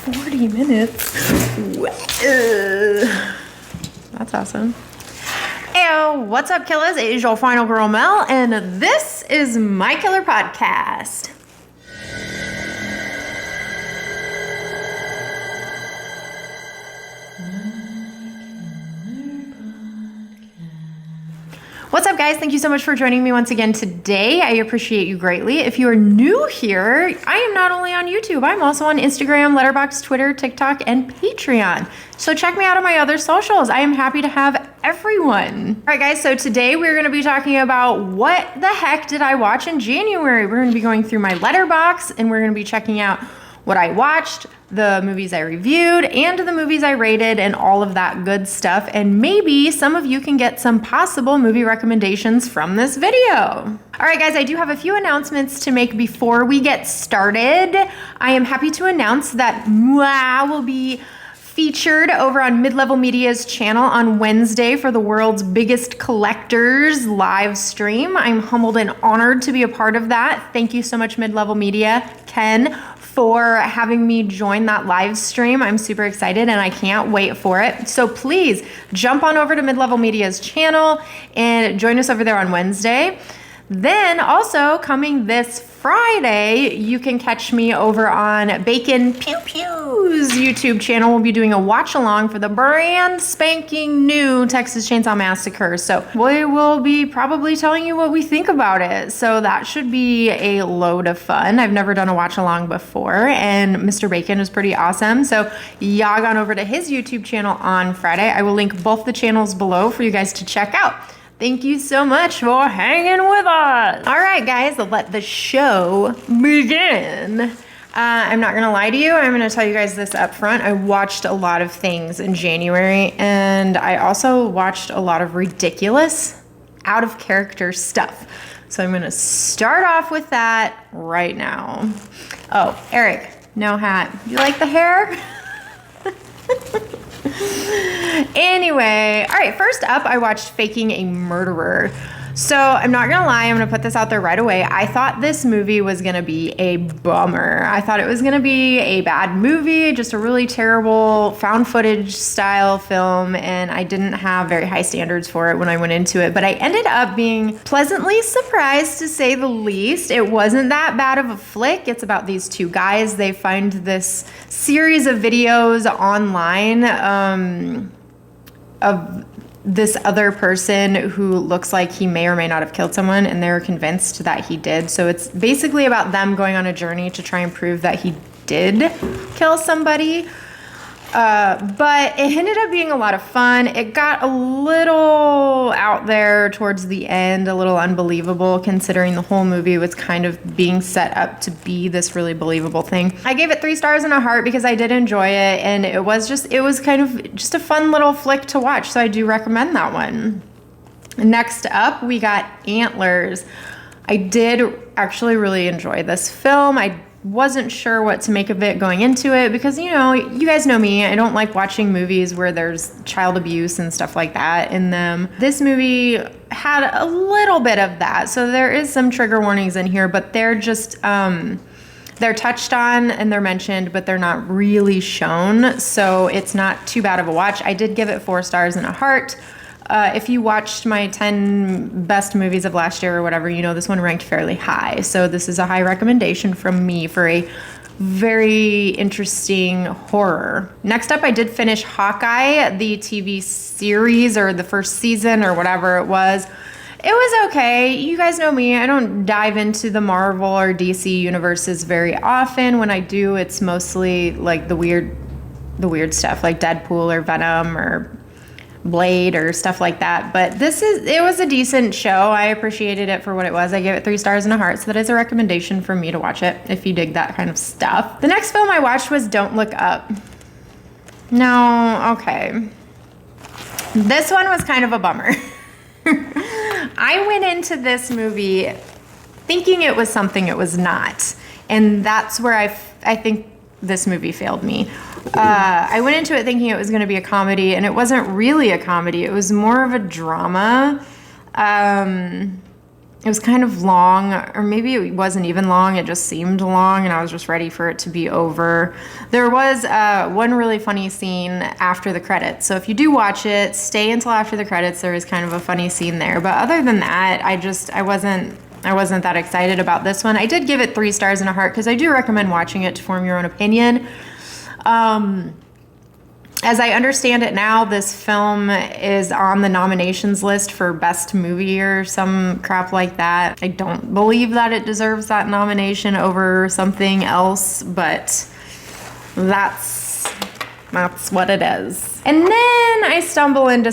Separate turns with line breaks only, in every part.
40 minutes. That's awesome. Hey, what's up, killers? It is your final girl, Mel, and this is My Killer Podcast. What's up, guys? Thank you so much for joining me once again today. I appreciate you greatly. If you are new here, I am not only on YouTube, I'm also on Instagram, Letterboxd, Twitter, TikTok, and Patreon. So check me out on my other socials. I am happy to have everyone. All right, guys, so today we're going to be talking about what the heck did I watch in January. We're going to be going through my Letterboxd, and we're going to be checking out what I watched, the movies I reviewed, and the movies I rated, and all of that good stuff. And maybe some of you can get some possible movie recommendations from this video. All right, guys, I do have a few announcements to make before we get started. I am happy to announce that Moi will be featured over on Mid-Level Media's channel on Wednesday for the world's biggest collectors live stream. I'm humbled and honored to be a part of that. Thank you so much, Mid-Level Media, Ken, for having me join that live stream. I'm super excited and I can't wait for it. So please jump on over to Mid-Level Media's channel and join us over there on Wednesday. Then also coming this Friday, you can catch me over on Bacon Pew Pew's YouTube channel. We'll be doing a watch along for the brand spanking new Texas Chainsaw Massacre. So we will be probably telling you what we think about it. So that should be a load of fun. I've never done a watch along before, and Mr. Bacon is pretty awesome. So yog on over to his YouTube channel on Friday. I will link both the channels below for you guys to check out. Thank you so much for hanging with us. All right, guys, let the show begin. I'm not gonna lie to you. I'm gonna tell you guys this up front. I watched a lot of things in January, and I also watched a lot of ridiculous, out of character stuff. So I'm gonna start off with that right now. Oh, Eric, no hat. You like the hair? Anyway, all right, first up, I watched Faking a Murderer. So I'm not gonna lie, I'm gonna put this out there right away. I thought this movie was gonna be a bummer. I thought it was gonna be a bad movie, just a really terrible found footage style film, and I didn't have very high standards for it when I went into it, but I ended up being pleasantly surprised, to say the least. It wasn't that bad of a flick. It's about these two guys. They find this series of videos online of this other person who looks like he may or may not have killed someone, and they're convinced that he did. So it's basically about them going on a journey to try and prove that he did kill somebody. But it ended up being a lot of fun. It got a little out there towards the end, a little unbelievable, considering the whole movie was kind of being set up to be this really believable thing. I gave it 3 stars and a heart because I did enjoy it, and it was kind of just a fun little flick to watch, so I do recommend that one. Next up, we got Antlers. I did actually really enjoy this film. I wasn't sure what to make of it going into it because, you know, you guys know me. I don't like watching movies where there's child abuse and stuff like that in them. This movie had a little bit of that. So there is some trigger warnings in here, but they're just, they're touched on and they're mentioned, but they're not really shown. So it's not too bad of a watch. I did give it 4 stars and a heart. If you watched my 10 best movies of last year or whatever, you know this one ranked fairly high. So this is a high recommendation from me for a very interesting horror. Next up, I did finish Hawkeye, the TV series, or the first season or whatever it was. It was okay. You guys know me. I don't dive into the Marvel or DC universes very often. When I do, it's mostly like the weird stuff like Deadpool or Venom or Blade or stuff like that. But it was a decent show. I appreciated it for what it was. I gave it 3 stars and a heart, so that is a recommendation for me to watch it if you dig that kind of stuff. The next film I watched was Don't Look Up. No, okay. This one was kind of a bummer. I went into this movie thinking it was something it was not. And that's where I think this movie failed me. I went into it thinking it was going to be a comedy, and it wasn't really a comedy. It was more of a drama. It was kind of long, or maybe it wasn't even long, it just seemed long, and I was just ready for it to be over. There was one really funny scene after the credits, so if you do watch it, stay until after the credits. There is kind of a funny scene there, but other than that, I wasn't that excited about this one. I did give it 3 stars and a heart because I do recommend watching it to form your own opinion. As I understand it now, this film is on the nominations list for Best Movie or some crap like that. I don't believe that it deserves that nomination over something else, but that's what it is. And then I stumble into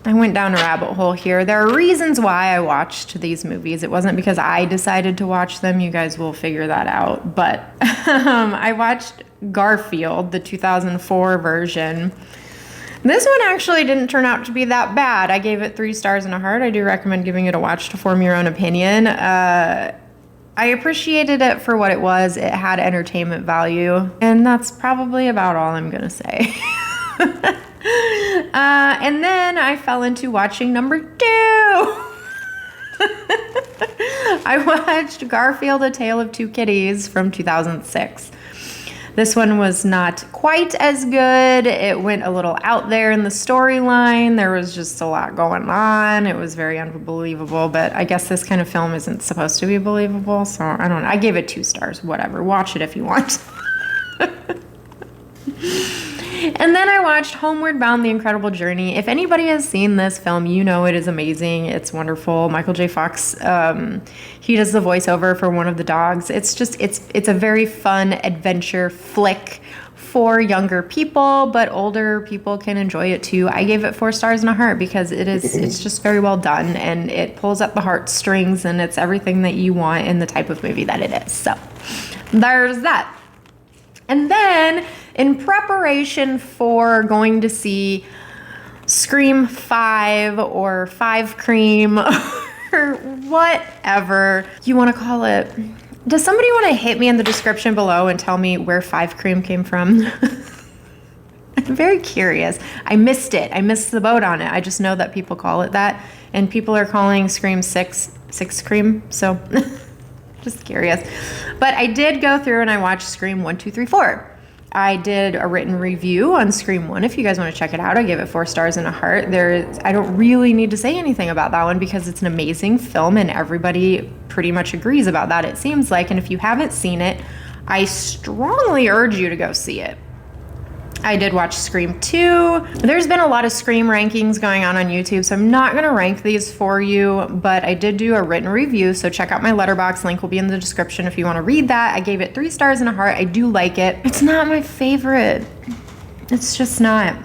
I went down a rabbit hole here. There are reasons why I watched these movies. It wasn't because I decided to watch them. You guys will figure that out. But I watched Garfield, the 2004 version. This one actually didn't turn out to be that bad. I gave it 3 stars and a heart. I do recommend giving it a watch to form your own opinion. I appreciated it for what it was. It had entertainment value. And that's probably about all I'm going to say. And then I fell into watching number 2. I watched Garfield, A Tale of Two Kitties from 2006. This one was not quite as good. It went a little out there in the storyline. There was just a lot going on. It was very unbelievable, but I guess this kind of film isn't supposed to be believable, so I don't know. I gave it 2 stars, whatever. Watch it if you want. And then I watched Homeward Bound: The Incredible Journey. If anybody has seen this film, you know it is amazing. It's wonderful. Michael J. Fox, he does the voiceover for one of the dogs. It's a very fun adventure flick for younger people, but older people can enjoy it too. I gave it 4 stars and a heart because it's just very well done, and it pulls at the heartstrings, and it's everything that you want in the type of movie that it is. So there's that. And then, in preparation for going to see Scream 5 or 5 Cream or whatever you want to call it, does somebody want to hit me in the description below and tell me where 5 Cream came from? I'm very curious. I missed it. I missed the boat on it. I just know that people call it that, and people are calling Scream 6 Cream, so... Just curious. But I did go through and I watched Scream 1, 2, 3, 4. I did a written review on Scream 1. If you guys want to check it out, I gave it 4 stars and a heart. I don't really need to say anything about that one because it's an amazing film and everybody pretty much agrees about that, it seems like. And if you haven't seen it, I strongly urge you to go see it. I did watch Scream 2. There's been a lot of Scream rankings going on YouTube, so I'm not going to rank these for you, but I did do a written review, so check out my Letterboxd. Link will be in the description if you want to read that. I gave it 3 stars and a heart. I do like it. It's not my favorite. It's just not.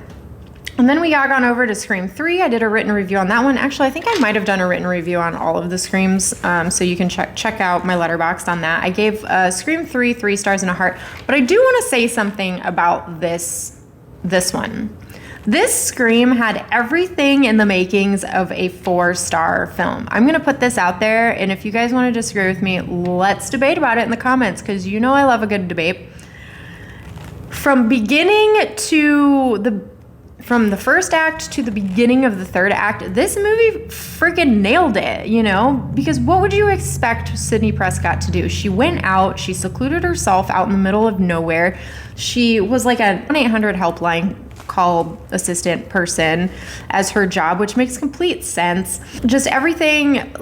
And then we got on over to Scream 3. I did a written review on that one. Actually, I think I might have done a written review on all of the Screams, so you can check out my Letterboxd on that. I gave Scream 3 3 stars and a heart, but I do want to say something about this one. This Scream had everything in the makings of a 4-star film. I'm going to put this out there, and if you guys want to disagree with me, let's debate about it in the comments, because you know I love a good debate. From the first act to the beginning of the third act, this movie freaking nailed it, you know? Because what would you expect Sidney Prescott to do? She went out, she secluded herself out in the middle of nowhere. She was like a 1-800 helpline call assistant person as her job, which makes complete sense. Just everything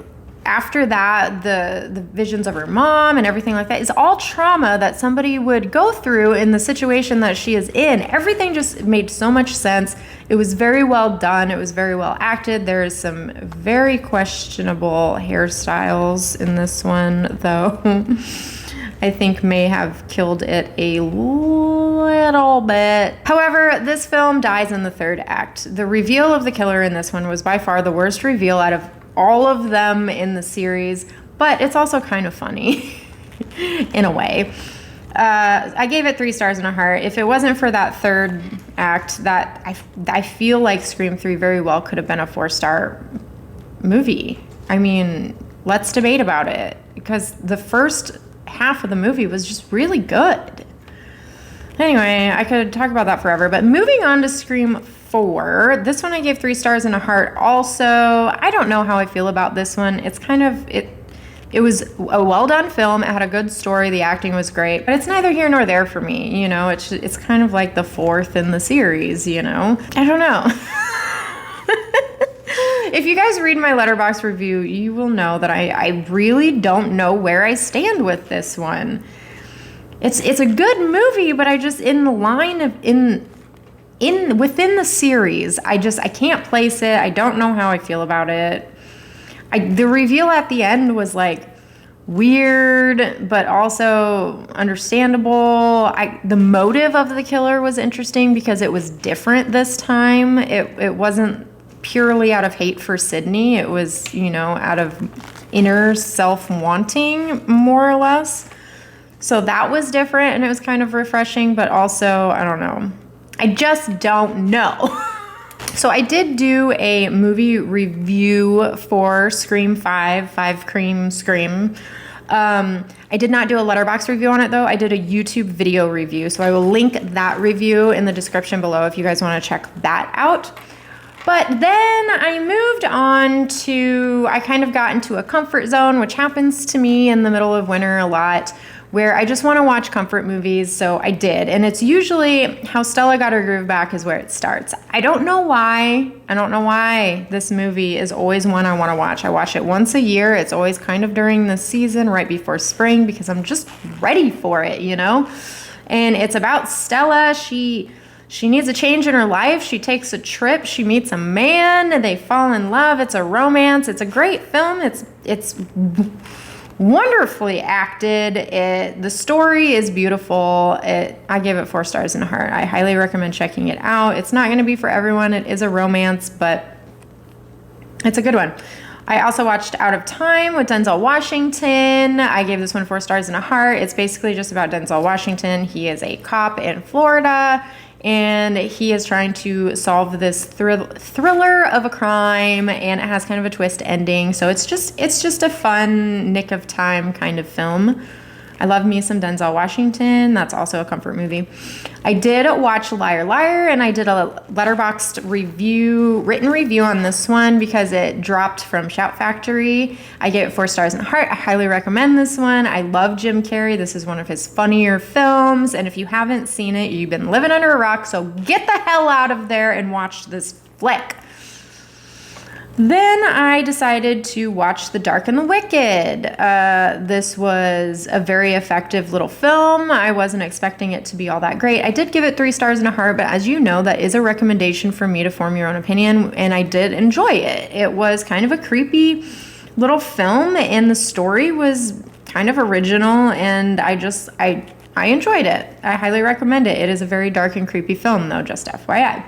after that, the visions of her mom and everything like that is all trauma that somebody would go through in the situation that she is in. Everything just made so much sense. It was very well done. It was very well acted. There's some very questionable hairstyles in this one, though. I think may have killed it a little bit. However, this film dies in the third act. The reveal of the killer in this one was by far the worst reveal out of all of them in the series, but it's also kind of funny in a way. I gave it 3 stars and a heart. If it wasn't for that third act, that I feel like Scream 3 very well could have been a 4-star movie. I mean, let's debate about it, because the first half of the movie was just really good. Anyway, I could talk about that forever, but moving on to Scream 4. This one I gave 3 stars and a heart also. I don't know how I feel about this one. It's kind of, it was a well done film. It had a good story. The acting was great, but it's neither here nor there for me. You know, it's kind of like the 4th in the series, you know? I don't know. If you guys read my Letterboxd review, you will know that I really don't know where I stand with this one. It's a good movie, but I just, in the line of, within the series, I can't place it. I don't know how I feel about it. The reveal at the end was like weird, but also understandable. The motive of the killer was interesting because it was different this time. It wasn't purely out of hate for Sydney. It was, you know, out of inner self-wanting, more or less. So that was different and it was kind of refreshing, but also, I don't know. I just don't know. So I did do a movie review for Scream 5 Cream Scream. I did not do a Letterboxd review on it though. I did a YouTube video review. So I will link that review in the description below if you guys want to check that out. But then I moved on to, I kind of got into a comfort zone, which happens to me in the middle of winter a lot, where I just want to watch comfort movies, so I did. And it's usually How Stella Got Her Groove Back is where it starts. I don't know why. I don't know why this movie is always one I want to watch. I watch it once a year. It's always kind of during the season, right before spring, because I'm just ready for it, you know? And it's about Stella. She needs a change in her life. She takes a trip. She meets a man. And they fall in love. It's a romance. It's a great film. It's wonderfully acted. The story is beautiful. I give it 4 stars and a heart. I highly recommend checking it out. It's not going to be for everyone. It is a romance, but it's a good one. I also watched Out of Time with Denzel Washington. I gave this one 4 stars and a heart. It's basically just about Denzel Washington. He is a cop in Florida, and he is trying to solve this thriller of a crime, and it has kind of a twist ending. So it's just a fun nick of time kind of film. I love me some Denzel Washington. That's also a comfort movie. I did watch Liar Liar, and I did a Letterboxd written review on this one because it dropped from Shout Factory. I gave it 4 stars and a heart. I highly recommend this one. I love Jim Carrey. This is one of his funnier films, and if you haven't seen it, you've been living under a rock, so get the hell out of there and watch this flick. Then I decided to watch The Dark and the Wicked. This was a very effective little film. I wasn't expecting it to be all that great. I did give it 3 stars and a heart, but as you know, that is a recommendation for me to form your own opinion, and I did enjoy it. It was kind of a creepy little film, and the story was kind of original, and I enjoyed it. I highly recommend it. It is a very dark and creepy film, though, just FYI.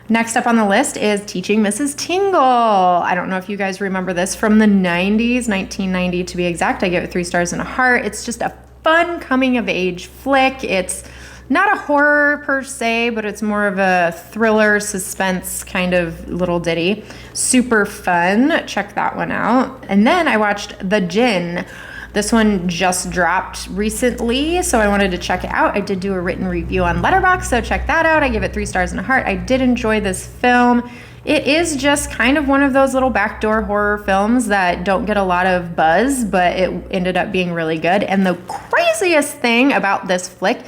Next up on the list is Teaching Mrs. Tingle. I don't know if you guys remember this from the 90s, 1990 to be exact. I gave it 3 stars and a heart. It's just a fun coming-of-age flick. It's not a horror per se, but it's more of a thriller, suspense kind of little ditty. Super fun. Check that one out. And then I watched The Djinn. This one just dropped recently, so I wanted to check it out. I did do a written review on Letterboxd, so check that out. I give it 3 stars and a heart. I did enjoy this film. It is just kind of one of those little backdoor horror films that don't get a lot of buzz, but it ended up being really good. And the craziest thing about this flick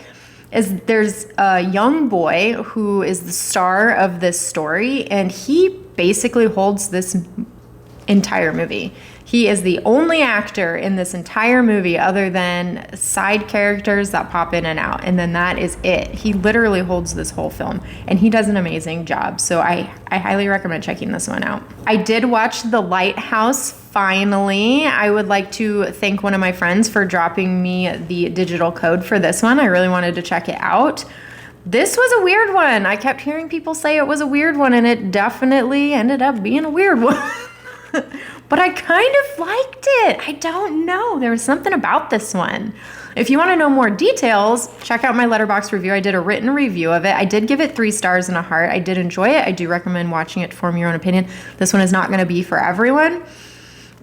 is there's a young boy who is the star of this story, and he basically holds this entire movie. He is the only actor in this entire movie other than side characters that pop in and out. And then that is it. He literally holds this whole film, and he does an amazing job. So I highly recommend checking this one out. I did watch The Lighthouse finally. I would like to thank one of my friends for dropping me the digital code for this one. I really wanted to check it out. This was a weird one. I kept hearing people say it was a weird one, and it definitely ended up being a weird one. But I kind of liked it. I don't know. There was something about this one. If you want to know more details, check out my Letterboxd review. I did a written review of it. I did give it 3 stars and a heart. I did enjoy it. I do recommend watching it to form your own opinion. This one is not going to be for everyone.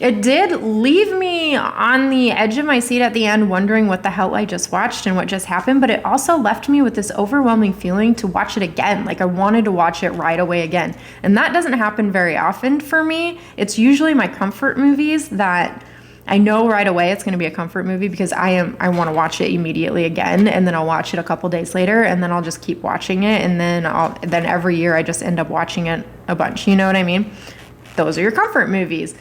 It did leave me on the edge of my seat at the end wondering what the hell I just watched and what just happened, but it also left me with this overwhelming feeling to watch it again. Like I wanted to watch it right away again. And that doesn't happen very often for me. It's usually my comfort movies that I know right away it's going to be a comfort movie because I want to watch it immediately again, and then I'll watch it a couple days later, and then I'll just keep watching it, and then every year I just end up watching it a bunch. You know what I mean? Those are your comfort movies.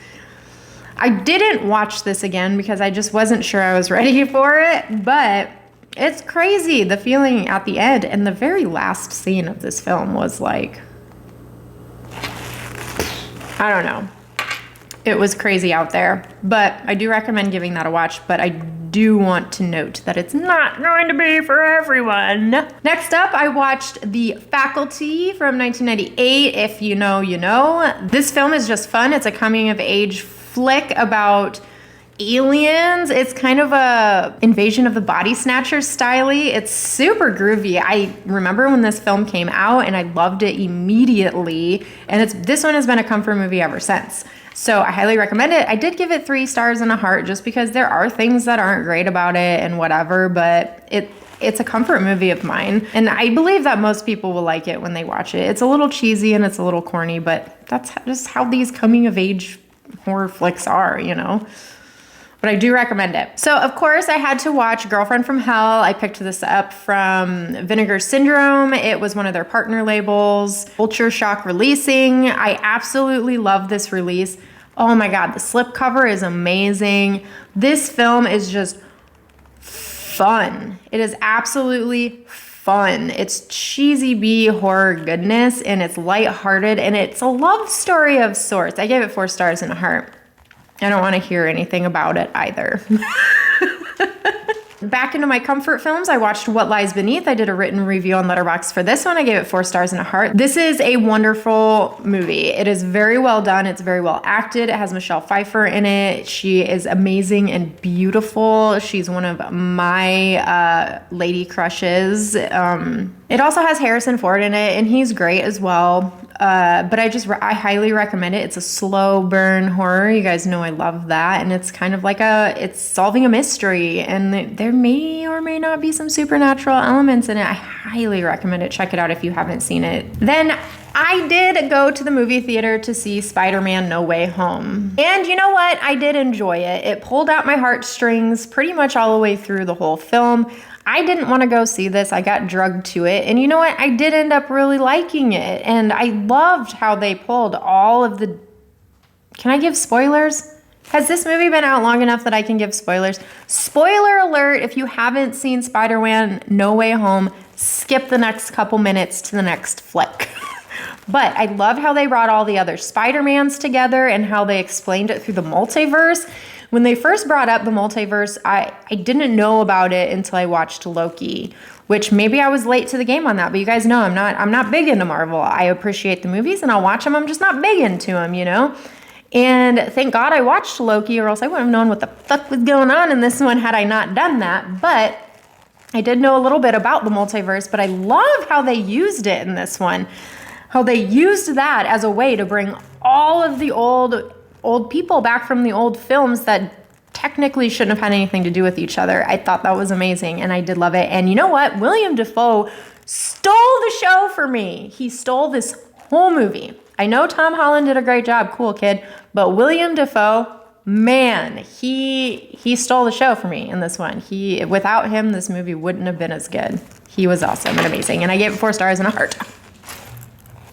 I didn't watch this again because I just wasn't sure I was ready for it, but it's crazy, the feeling at the end. And the very last scene of this film was like, I don't know. It was crazy out there, but I do recommend giving that a watch, but I do want to note that it's not going to be for everyone. Next up, I watched The Faculty from 1998. If you know, you know. This film is just fun. It's a coming of age flick about aliens. It's kind of a Invasion of the Body Snatchers style-y. It's super groovy. I remember when this film came out and I loved it immediately, and this one has been a comfort movie ever since. So I highly recommend it. I did give it 3 stars and a heart just because there are things that aren't great about it and whatever, but it's a comfort movie of mine. And I believe that most people will like it when they watch it. It's a little cheesy and it's a little corny, but that's just how these coming of age horror flicks are, you know? But I do recommend it. So of course I had to watch Girlfriend from Hell. I picked this up from Vinegar Syndrome. It was one of their partner labels, Culture Shock Releasing. I absolutely love this release. Oh my God, the slipcover is amazing. This film is just fun. It is absolutely fun. It's cheesy B horror goodness, and it's lighthearted, and it's a love story of sorts. I gave it 4 stars and a heart. I don't want to hear anything about it either. Back into my comfort films, I watched What Lies Beneath. I did a written review on Letterboxd for this one. I gave it 4 stars and a heart. This is a wonderful movie. It is very well done. It's very well acted. It has Michelle Pfeiffer in it. She is amazing and beautiful. She's one of my lady crushes. It also has Harrison Ford in it, and he's great as well. But I highly recommend it. It's a slow burn horror. You guys know I love that. And it's kind of like it's solving a mystery, and there may or may not be some supernatural elements in it. I highly recommend it. Check it out if you haven't seen it. Then I did go to the movie theater to see Spider-Man No Way Home. And you know what? I did enjoy it. It pulled out my heartstrings pretty much all the way through the whole film. I didn't want to go see this. I got drugged to it. And you know what? I did end up really liking it. And I loved how they pulled all of the... Can I give spoilers? Has this movie been out long enough that I can give spoilers? Spoiler alert, if you haven't seen Spider-Man No Way Home, skip the next couple minutes to the next flick. But I love how they brought all the other Spider-Mans together and how they explained it through the multiverse. When they first brought up the multiverse, I didn't know about it until I watched Loki, which maybe I was late to the game on that, but you guys know I'm not big into Marvel. I appreciate the movies and I'll watch them. I'm just not big into them, you know? And thank God I watched Loki, or else I wouldn't have known what the fuck was going on in this one had I not done that. But I did know a little bit about the multiverse, but I love how they used it in this one. How they used that as a way to bring all of the old people back from the old films that technically shouldn't have had anything to do with each other. I thought that was amazing, and I did love it. And you know what? William Dafoe stole the show for me. He stole this whole movie. I know Tom Holland did a great job, cool kid, but William Dafoe, man, he stole the show for me in this one. Without him, this movie wouldn't have been as good. He was awesome and amazing, and I gave it 4 stars and a heart.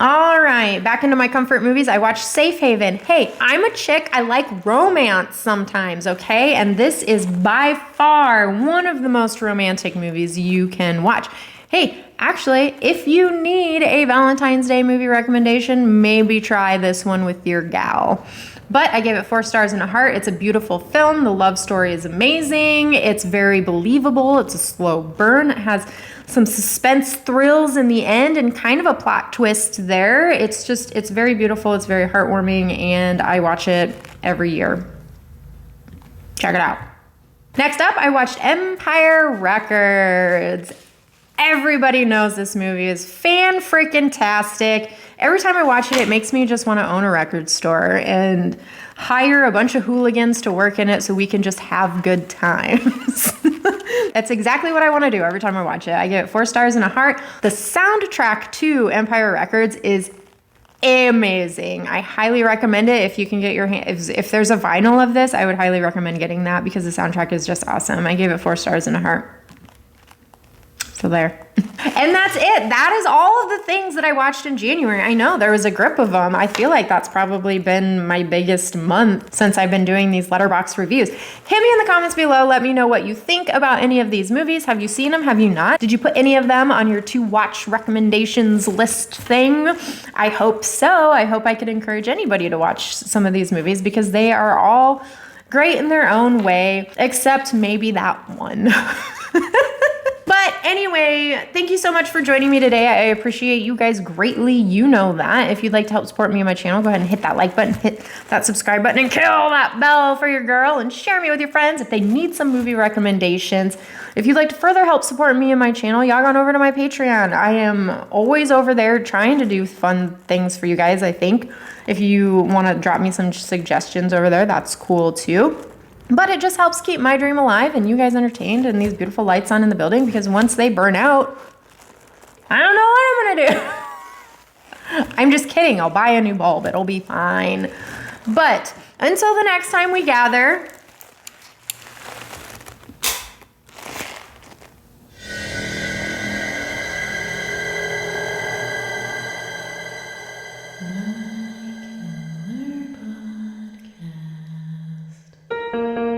All right, back into my comfort movies. I watched Safe Haven. Hey, I'm a chick. I like romance sometimes, okay? And this is by far one of the most romantic movies you can watch. Hey, actually, if you need a Valentine's Day movie recommendation, maybe try this one with your gal. But I gave it 4 stars and a heart. It's a beautiful film. The love story is amazing. It's very believable. It's a slow burn. It has some suspense thrills in the end and kind of a plot twist there. It's very beautiful. It's very heartwarming, and I watch it every year. Check it out. Next up, I watched Empire Records. Everybody knows this movie is fan-freaking-tastic. every time I watch it, it makes me just want to own a record store and hire a bunch of hooligans to work in it so we can just have good times. That's exactly what I want to do every time I watch it. I give it 4 stars and a heart. The soundtrack to Empire Records is amazing. I highly recommend it. If you can get your hand, if there's a vinyl of this, I would highly recommend getting that because the soundtrack is just awesome. I gave it 4 stars and a heart. So there. And that's it. That is all of the things that I watched in January. I know there was a grip of them. I feel like that's probably been my biggest month since I've been doing these Letterboxd reviews. Hit me in the comments below. Let me know what you think about any of these movies. Have you seen them? Have you not? Did you put any of them on your to watch recommendations list thing? I hope so. I hope I could encourage anybody to watch some of these movies because they are all great in their own way, except maybe that one. But anyway, thank you so much for joining me today. I appreciate you guys greatly. You know that. If you'd like to help support me and my channel, go ahead and hit that like button, hit that subscribe button, and kill that bell for your girl, and share me with your friends if they need some movie recommendations. If you'd like to further help support me and my channel, y'all on over to my Patreon. I am always over there trying to do fun things for you guys, I think. If you want to drop me some suggestions over there, that's cool too. But it just helps keep my dream alive and you guys entertained and these beautiful lights on in the building because once they burn out, I don't know what I'm gonna do. I'm just kidding. I'll buy a new bulb. It'll be fine. But until the next time we gather, my killer podcast.